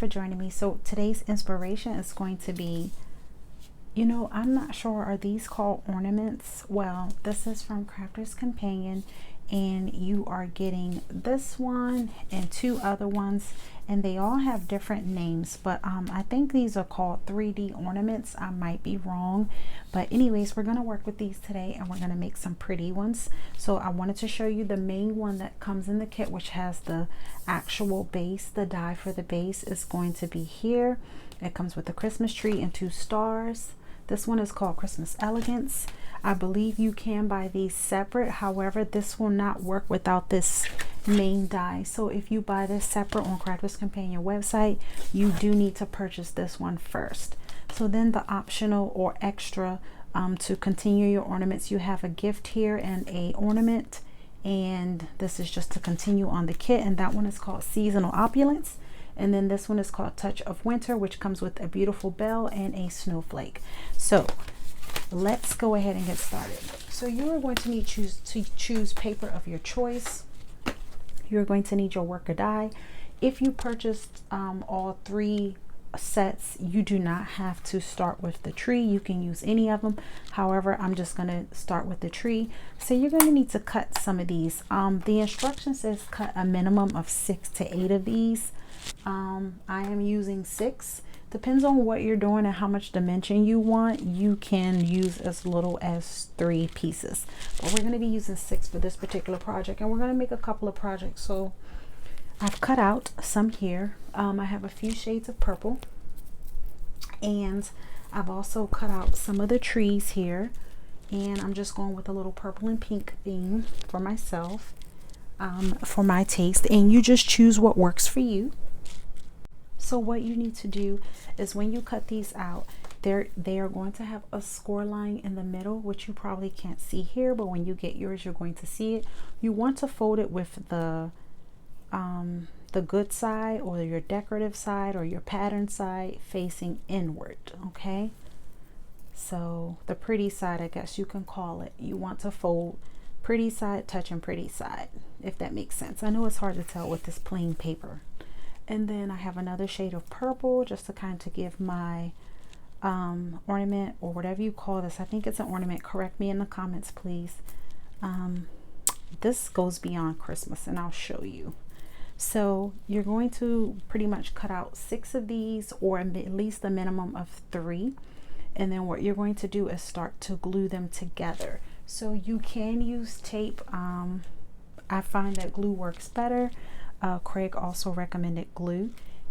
for joining me. So today's inspiration is going to be, I'm not sure, are these called ornaments? Well, this is from Crafter's Companion, and you are getting this one and two other ones, and they all have different names, but I think these are called 3D ornaments. I might be wrong, but anyways, we're going to work with these today, and we're going to make some pretty ones. So I wanted to show you the main one that comes in the kit, which has the actual base. The die for the base is going to be here. It comes with a Christmas tree and 2 stars. This one is called Christmas Elegance. I believe you can buy these separate. However, this will not work without this main die. So if you buy this separate on Crafter's Companion website, you do need to purchase this one first. So then the optional or extra to continue your ornaments, you have a gift here and a ornament. And this is just to continue on the kit. And that one is called Seasonal Opulence. And then this one is called Touch of Winter, which comes with a beautiful bell and a snowflake. So let's go ahead and get started. So you are going to need to choose paper of your choice. You're going to need your worker die. If you purchased all 3 sets, you do not have to start with the tree. You can use any of them. However, I'm just going to start with the tree. So you're going to need to cut some of these. The instruction says cut a minimum of 6 to 8 of these. I am using 6. Depends on what you're doing and how much dimension you want. You can use as little as 3 pieces, but we're going to be using 6 for this particular project, and we're going to make a couple of projects. So I've cut out some here. I have a few shades of purple, and I've also cut out some of the trees here, and I'm just going with a little purple and pink theme for myself, for my taste, and you just choose what works for you. So what you need to do is when you cut these out, they are going to have a score line in the middle, which you probably can't see here, but when you get yours, you're going to see it. You want to fold it with the good side, or your decorative side, or your pattern side facing inward. Okay, so the pretty side, I guess you can call it. You want to fold pretty side touching pretty side, if that makes sense. I know it's hard to tell with this plain paper. And then I have another shade of purple just to kind of give my ornament, or whatever you call this. I think it's an ornament. Correct me in the comments, please. This goes beyond Christmas, and I'll show you. So you're going to pretty much cut out 6 of these, or at least a minimum of 3. And then what you're going to do is start to glue them together. So you can use tape. I find that glue works better. Craig also recommended glue.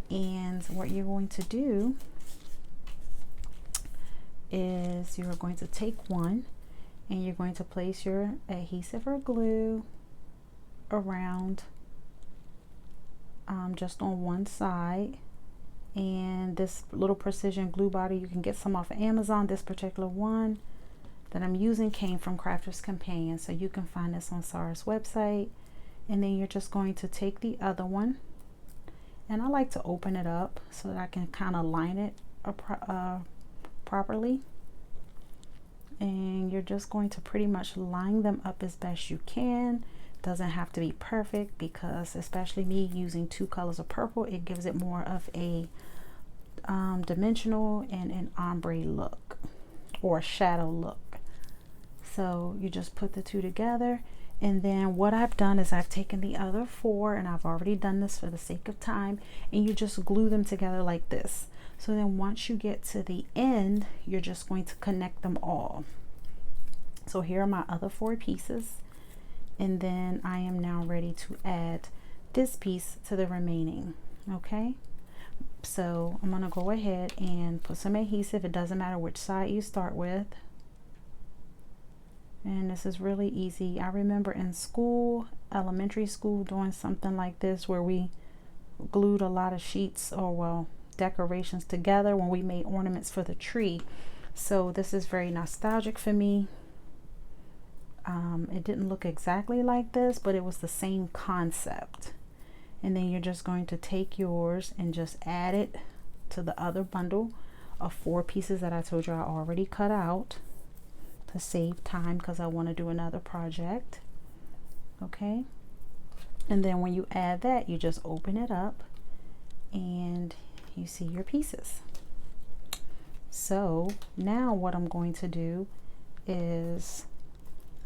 And what you're going to do is you're going to take one, and you're going to place your adhesive or glue around just on one side. And this little precision glue bottle, you can get some off of Amazon. This particular one that I'm using came from Crafter's Companion, so you can find this on Sarah's website. And then you're just going to take the other one, and I like to open it up so that I can kind of line it properly. And you're just going to pretty much line them up as best you can. Doesn't have to be perfect, because especially me using 2 colors of purple, it gives it more of a dimensional and an ombre look, or a shadow look. So you just put the 2 together. And then what I've done is I've taken the other 4, and I've already done this for the sake of time, and you just glue them together like this. So then once you get to the end, you're just going to connect them all. So here are my other 4 pieces, and then I am now ready to add this piece to the remaining. Okay, so I'm gonna go ahead and put some adhesive. It doesn't matter which side you start with. And this is really easy. I remember in school, elementary school, doing something like this where we glued a lot of sheets, or well, decorations together when we made ornaments for the tree. So this is very nostalgic for me. It didn't look exactly like this, but it was the same concept. And then you're just going to take yours and just add it to the other bundle of 4 pieces that I told you I already cut out to save time, because I want to do another project. Okay, and then when you add that, you just open it up, and you see your pieces. So now what I'm going to do is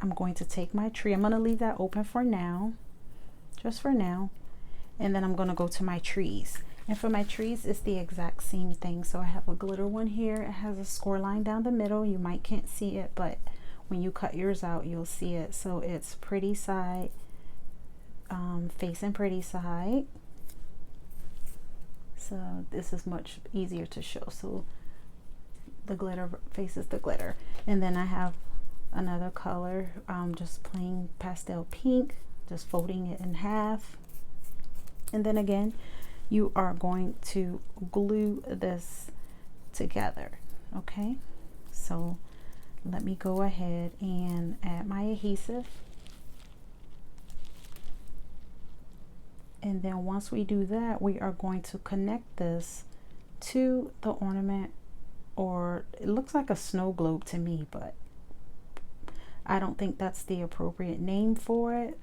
I'm going to take my tree. I'm going to leave that open for now, just for now. And then I'm going to go to my trees. And for my trees, it's the exact same thing. So I have a glitter one here. It has a score line down the middle. You might can't see it, but when you cut yours out, you'll see it. So it's pretty side, facing pretty side. So this is much easier to show. So the glitter faces the glitter. And then I have another color, just plain pastel pink, just folding it in half. And then again, you are going to glue this together. Okay, so let me go ahead and add my adhesive. And then once we do that, we are going to connect this to the ornament, or it looks like a snow globe to me, but I don't think that's the appropriate name for it.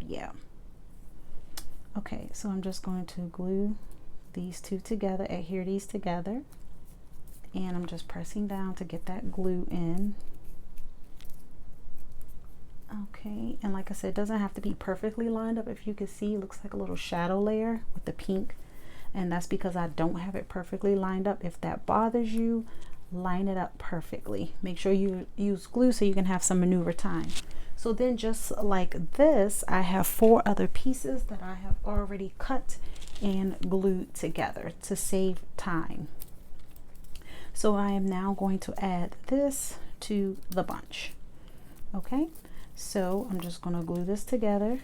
Yeah. Okay, so I'm just going to glue these two together, adhere these together, and I'm just pressing down to get that glue in. Okay, and like I said, it doesn't have to be perfectly lined up. If you can see, it looks like a little shadow layer with the pink, and that's because I don't have it perfectly lined up. If that bothers you, line it up perfectly. Make sure you use glue so you can have some maneuver time. So then just like this, I have 4 other pieces that I have already cut and glued together to save time. So I am now going to add this to the bunch. Okay, so I'm just going to glue this together.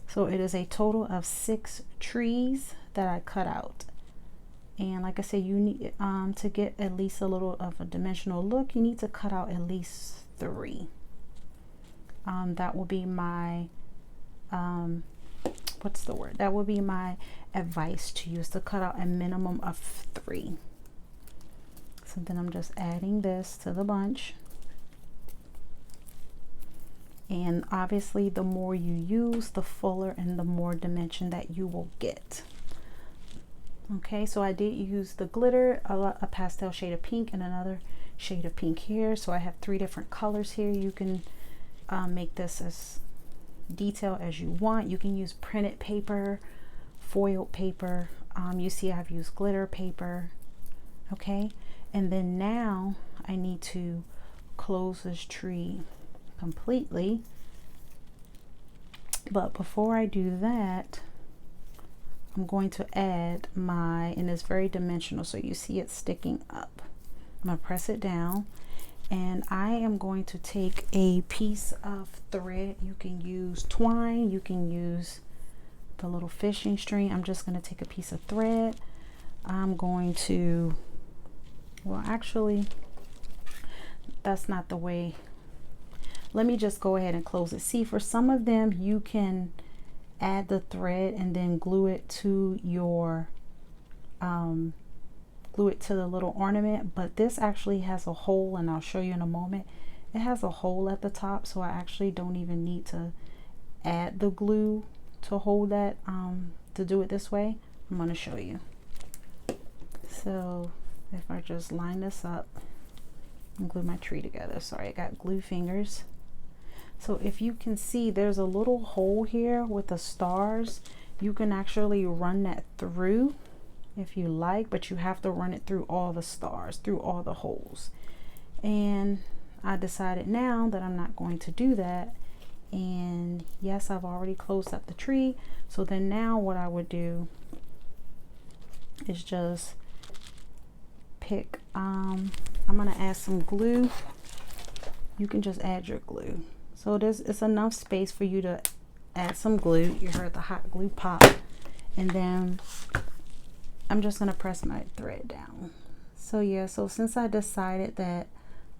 So it is a total of 6 trees that I cut out. And like I said, you need to get at least a little of a dimensional look, you need to cut out at least 3. That will be my what's the word? That will be my advice to you, is to cut out a minimum of 3. So then I'm just adding this to the bunch. And obviously the more you use, the fuller and the more dimension that you will get. Okay, so I did use the glitter, a pastel shade of pink and another shade of pink here. So I have 3 different colors here. You can make this as detailed as you want. You can use printed paper, foiled paper. You see I've used glitter paper. Okay, and then now I need to close this tree completely. But before I do that, I'm going to add my, and it's very dimensional, so you see it sticking up. I'm going to press it down, and I am going to take a piece of thread. You can use twine, you can use the little fishing string. I'm just going to take a piece of thread. I'm going to, well, actually, that's not the way. Let me just go ahead and close it. See, for some of them, you can add the thread and then glue it to your glue it to the little ornament, but this actually has a hole, and I'll show you in a moment. It has a hole at the top, so I actually don't even need to add the glue to hold that to do it this way. I'm going to show you. So if I just line this up and glue my tree together, sorry, I got glue fingers. So if you can see, there's a little hole here with the stars. You can actually run that through if you like, but you have to run it through all the stars, through all the holes. And I decided now that I'm not going to do that. And yes, I've already closed up the tree. So then now what I would do is just pick, I'm gonna add some glue. You can just add your glue. So it's enough space for you to add some glue. You heard the hot glue pop. And then I'm just going to press my thread down. So yeah, so since I decided that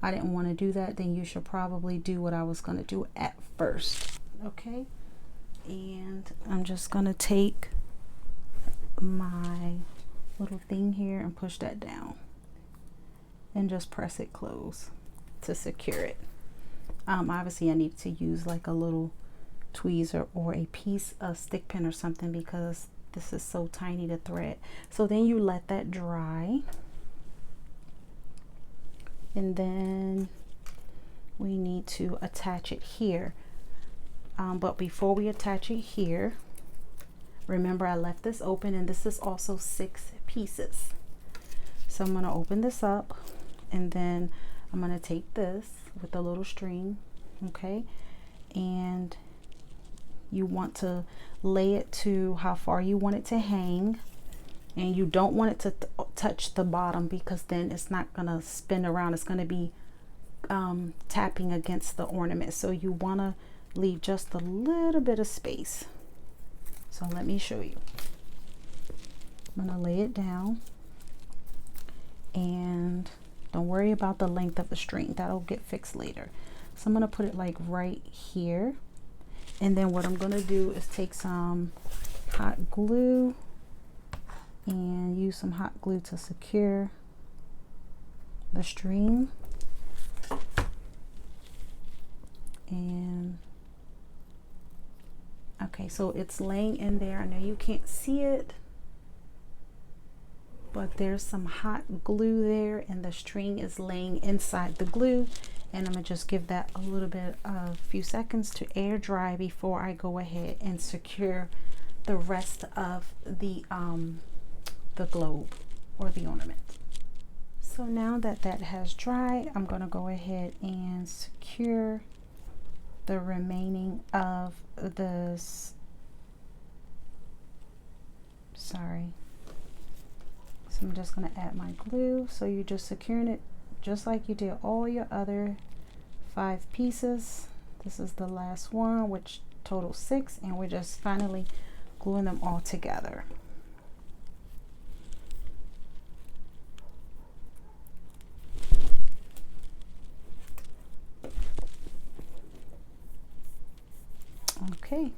I didn't want to do that, then you should probably do what I was going to do at first. Okay. And I'm just going to take my little thing here and push that down. And just press it close to secure it. Obviously I need to use like a little tweezer or a piece of stick pin or something, because This is so tiny to thread. So then you let that dry. And then we need to attach it here. But before we attach it here, remember I left this open, and this is also 6 pieces. So I'm going to open this up, and then I'm going to take this with a little string, okay? And you want to lay it to how far you want it to hang, and you don't want it to touch the bottom, because then it's not going to spin around. It's going to be tapping against the ornament. So you want to leave just a little bit of space. So let me show you. I'm going to lay it down, and don't worry about the length of the string. That'll get fixed later. So I'm going to put it like right here. And then what I'm going to do is take some hot glue and use some hot glue to secure the string. And okay, so it's laying in there. I know you can't see it, but there's some hot glue there, and the string is laying inside the glue. And I'm gonna just give that a little bit of few seconds to air dry before I go ahead and secure the rest of the globe or the ornament. So now that that has dried, I'm gonna go ahead and secure the remaining of this. Sorry. So I'm just gonna add my glue. So you're just securing it just like you did all your other 5 pieces. This is the last one, which totals 6, and we're just finally gluing them all together. Okay.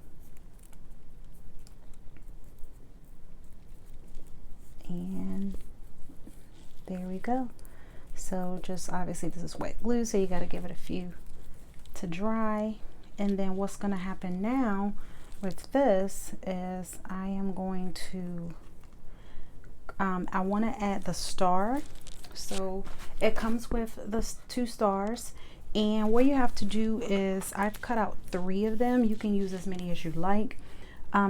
And there we go. So just obviously this is wet glue, so you got to give it a few to dry. And then what's going to happen now with this is I am going to I want to add the star. So it comes with the 2 stars, and what you have to do is I've cut out 3 of them. You can use as many as you like.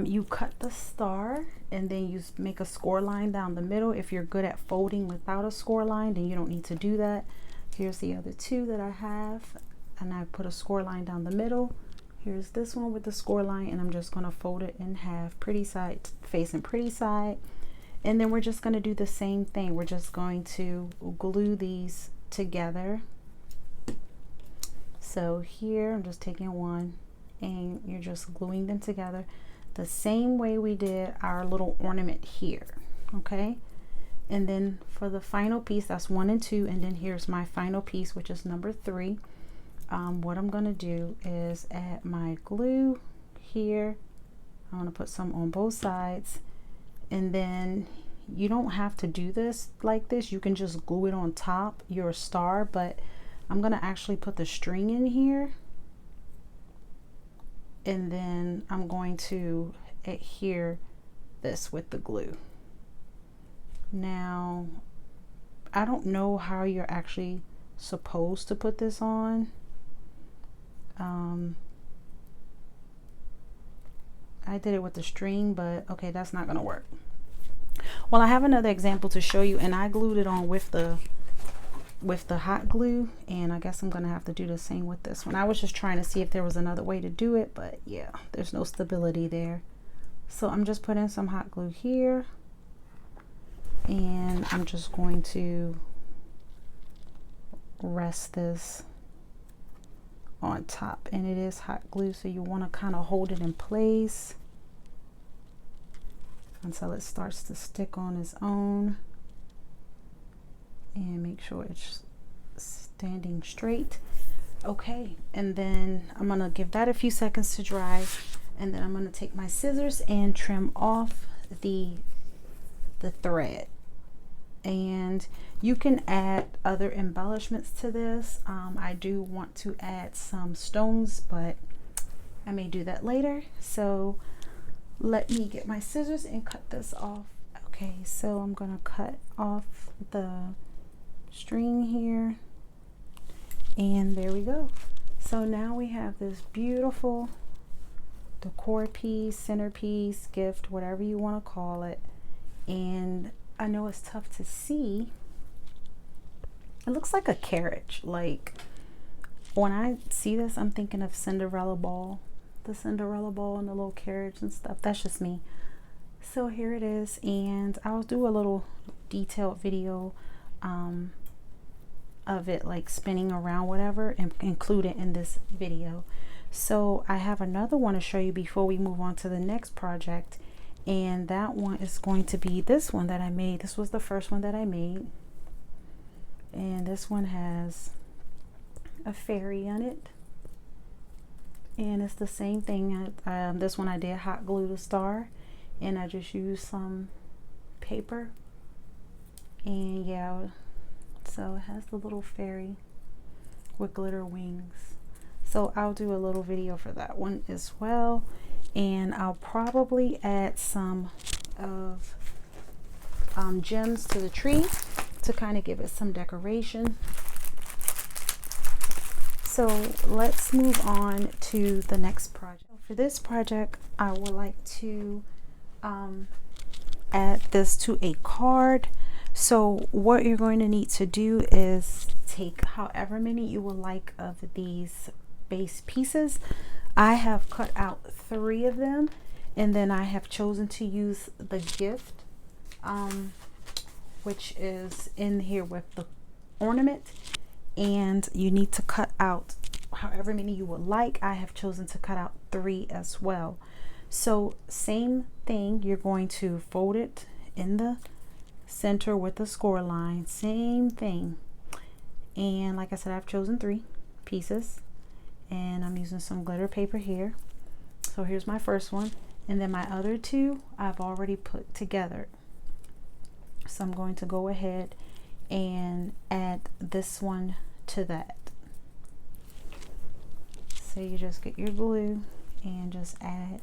You cut the star, and then you make a score line down the middle. If you're good at folding without a score line, then you don't need to do that. Here's the other 2 that I have, and I put a score line down the middle. Here's this one with the score line, and I'm just going to fold it in half, pretty side facing pretty side. And then we're just going to do the same thing. We're just going to glue these together. So here I'm just taking one, and you're just gluing them together the same way we did our little ornament here. Okay, and then for the final piece, that's 1 and 2, and then here's my final piece, which is number 3. What I'm going to do is add my glue here. I'm going to put some on both sides, and then you don't have to do this like this. You can just glue it on top your star, but I'm going to actually put the string in here, and then I'm going to adhere this with the glue. Now, I don't know how you're actually supposed to put this on. I did it with the string, but okay, that's not gonna work. Well, I have another example to show you, and I glued it on with the hot glue, and I guess I'm gonna have to do the same with this one. I was just trying to see if there was another way to do it, but yeah, there's no stability there. So I'm just putting some hot glue here, and I'm just going to rest this on top, and it is hot glue, so you want to kind of hold it in place until it starts to stick on its own, and make sure it's standing straight. Okay, and then I'm gonna give that a few seconds to dry, and then I'm gonna take my scissors and trim off the thread. And you can add other embellishments to this. I do want to add some stones, but I may do that later. So let me get my scissors and cut this off. Okay, so I'm gonna cut off the string here, and there we go. So now we have this beautiful decor piece, centerpiece, gift, whatever you want to call it. And I know it's tough to see. It looks like a carriage. Like when I see this, I'm thinking of Cinderella ball, the Cinderella ball and the little carriage and stuff. That's just me. So here it is, and I'll do a little detailed video of it, like spinning around, whatever, and include it in this video. So I have another one to show you before we move on to the next project, and that one is going to be this one that I made. This was the first one that I made, and this one has a fairy on it, and it's the same thing. This one I did hot glue the star, and I just used some paper, and yeah, so it has the little fairy with glitter wings. So I'll do a little video for that one as well, and I'll probably add some of gems to the tree to kind of give it some decoration. So let's move on to the next project. For this project, I would like to add this to a card. So what you're going to need to do is take however many you would like of these base pieces. I have cut out 3 of them, and then I have chosen to use the gift, which is in here with the ornament, and you need to cut out however many you would like. I have chosen to cut out 3 as well. So same thing, you're going to fold it in the center with the score line, same thing. And like I said, I've chosen 3 pieces, and I'm using some glitter paper here. So here's my first one, and then my other 2 I've already put together. So I'm going to go ahead and add this one to that. So you just get your glue and just add.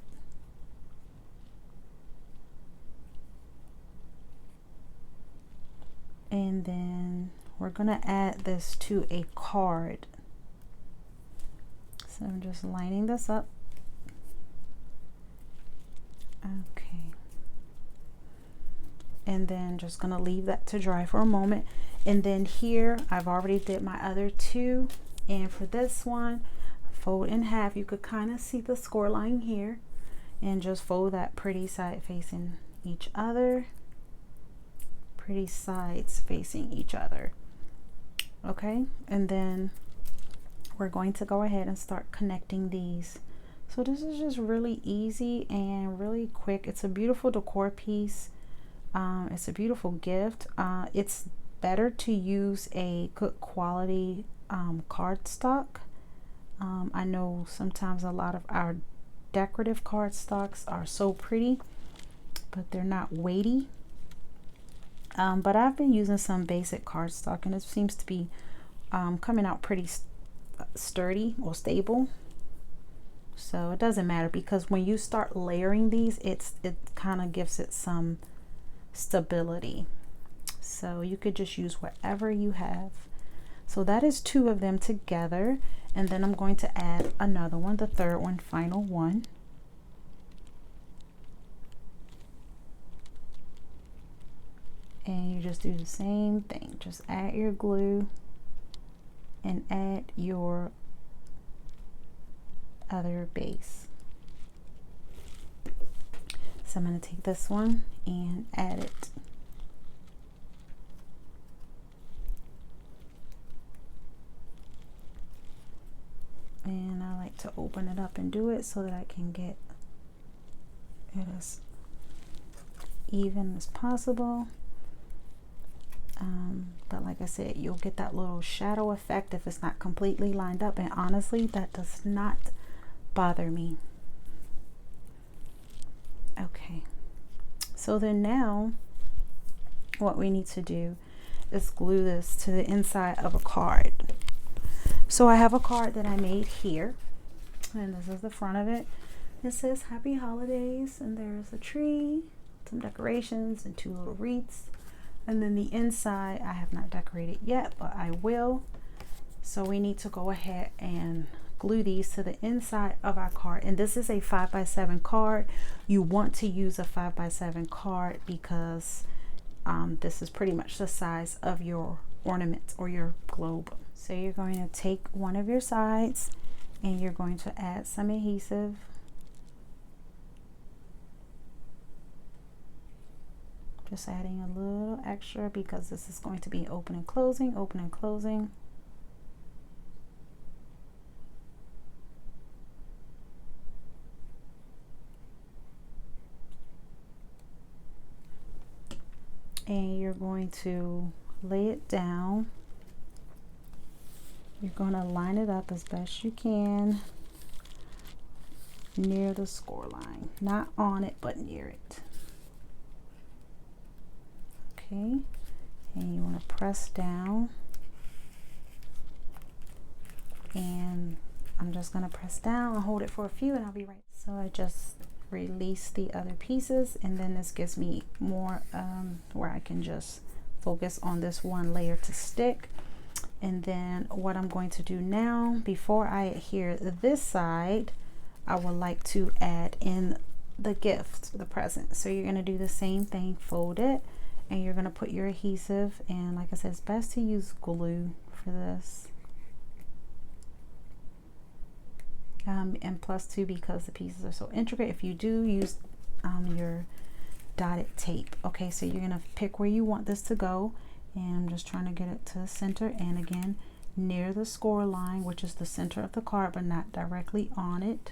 And then we're gonna add this to a card. So I'm just lining this up. Okay. And then just gonna leave that to dry for a moment. And then here I've already did my other 2, and for this one, fold in half. You could kind of see the score line here, and just fold that pretty side facing each other. Pretty sides facing each other. Okay, and then we're going to go ahead and start connecting these. So this is just really easy and really quick. It's a beautiful decor piece. It's a beautiful gift. It's better to use a good quality cardstock. I know sometimes a lot of our decorative cardstocks are so pretty, but they're not weighty. But I've been using some basic cardstock, and it seems to be coming out pretty sturdy or stable. So it doesn't matter, because when you start layering these, it kind of gives it some stability. So you could just use whatever you have. So that is 2 of them together, and then I'm going to add another one, the third one, final one. And you just do the same thing. Just add your glue and add your other base. So I'm going to take this one and add it. And I like to open it up and do it so that I can get it as even as possible. But like I said, you'll get that little shadow effect if it's not completely lined up, and honestly, that does not bother me. Okay, so then now what we need to do is glue this to the inside of a card. So I have a card that I made here, and this is the front of it. It says happy holidays, and there's a tree, some decorations, and 2 little wreaths. And then the inside I have not decorated yet, but I will. So we need to go ahead and glue these to the inside of our card. And this is a 5x7 card. You want to use a 5x7 card because this is pretty much the size of your ornament or your globe. So you're going to take one of your sides and you're going to add some adhesive. Just adding a little extra because this is going to be open and closing, open and closing. And you're going to lay it down. You're going to line it up as best you can near the score line. Not on it, but near it. Okay, and you want to press down, and I'm just going to press down and hold it for a few and I'll be right. So I just release the other pieces, and then this gives me more where I can just focus on this one layer to stick. And then what I'm going to do now, before I adhere this side, I would like to add in the gift, the present. So you're going to do the same thing, fold it, and you're going to put your adhesive, and like I said, it's best to use glue for this. And +2 because the pieces are so intricate. If you do, use your dotted tape. Okay, so you're going to pick where you want this to go, and I'm just trying to get it to the center, and again, near the score line, which is the center of the card, but not directly on it.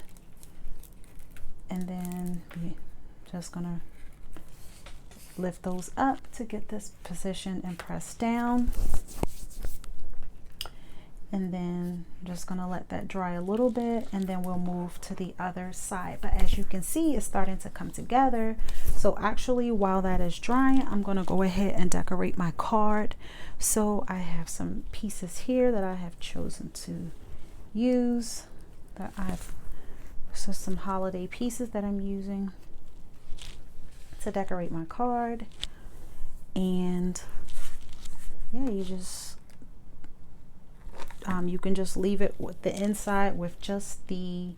And then you're just going to lift those up to get this position and press down. And then I'm just going to let that dry a little bit, and then we'll move to the other side. But as you can see, it's starting to come together. So actually, while that is drying, I'm going to go ahead and decorate my card. So I have some pieces here that I have chosen to use, so some holiday pieces that I'm using to decorate my card. And yeah, you just you can just leave it with the inside with just the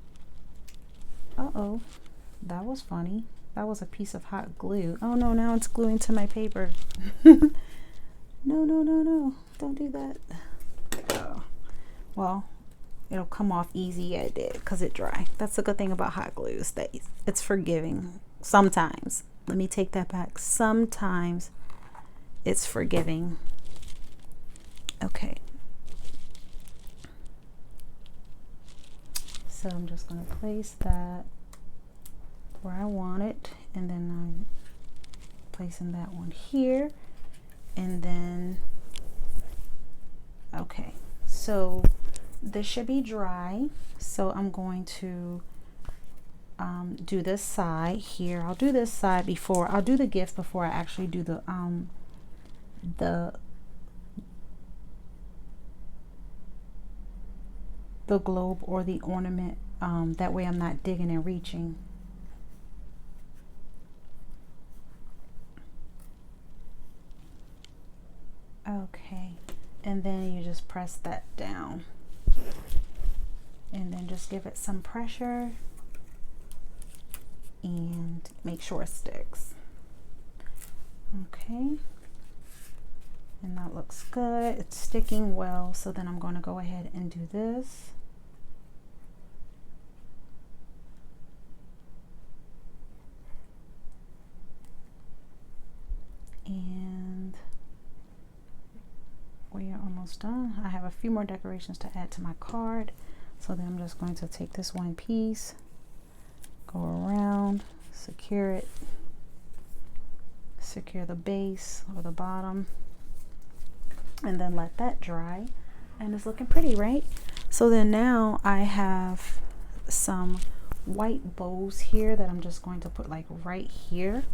that was funny. That was a piece of hot glue. Oh no, now it's gluing to my paper. No, don't do that. Oh. Well, it'll come off easy. Yeah, it did, because it dry. That's the good thing about hot glue, is that it's forgiving sometimes. Let me take that back. Sometimes it's forgiving. Okay. So I'm just going to place that where I want it, and then I'm placing that one here, and then okay, so this should be dry. So I'm going to do this side here. I'll do this side before I'll do the gift, before I actually do the globe or the ornament. That way I'm not digging and reaching. Okay, and then you just press that down, and then just give it some pressure and make sure it sticks. Okay, and that looks good. It's sticking well. So then I'm going to go ahead and do this. And we are almost done. I have a few more decorations to add to my card. So then I'm just going to take this one piece, go around, secure it, secure the base or the bottom, and then let that dry. And it's looking pretty, right? So then now I have some white bows here that I'm just going to put like right here.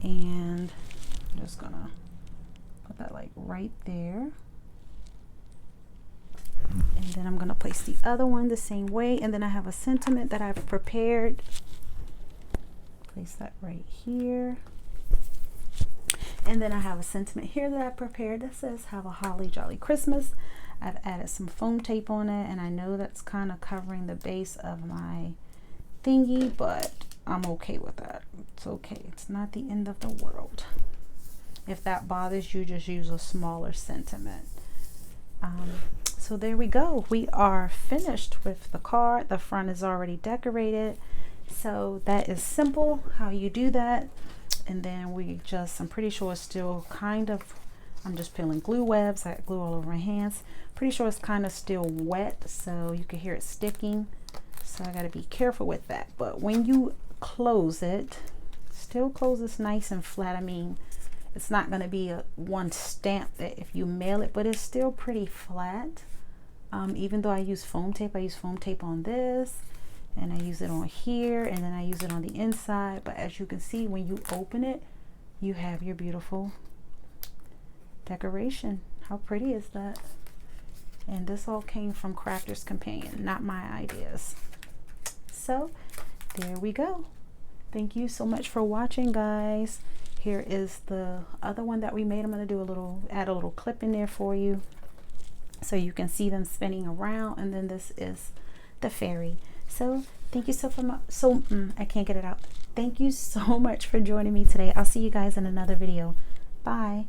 And I'm just gonna put that like right there. And then I'm going to place the other one the same way, and then I have a sentiment that I've prepared. Place that right here. And then I have a sentiment here that I prepared that says, have a holly jolly Christmas. I've added some foam tape on it, and I know that's kind of covering the base of my thingy, but I'm okay with that. It's okay. It's not the end of the world. If that bothers you, just use a smaller sentiment. So there we go. We are finished with the card. The front is already decorated. So that is simple how you do that. And then we just, I'm pretty sure it's still kind of, I'm just peeling glue webs. I got glue all over my hands. Pretty sure it's kind of still wet, so you can hear it sticking. So I got to be careful with that. But when you close it, still close this nice and flat. I mean, it's not going to be a one stamp that if you mail it, but it's still pretty flat. Even though I use foam tape on this, and I use it on here, and then I use it on the inside. But as you can see, when you open it, you have your beautiful decoration. How pretty is that? And this all came from Crafter's Companion, not my ideas. So there we go. Thank you so much for watching, guys. Here is the other one that we made. I'm going to do add a little clip in there for you so you can see them spinning around. And then this is the fairy. So thank you so much. I can't get it out. Thank you so much for joining me today. I'll see you guys in another video. Bye.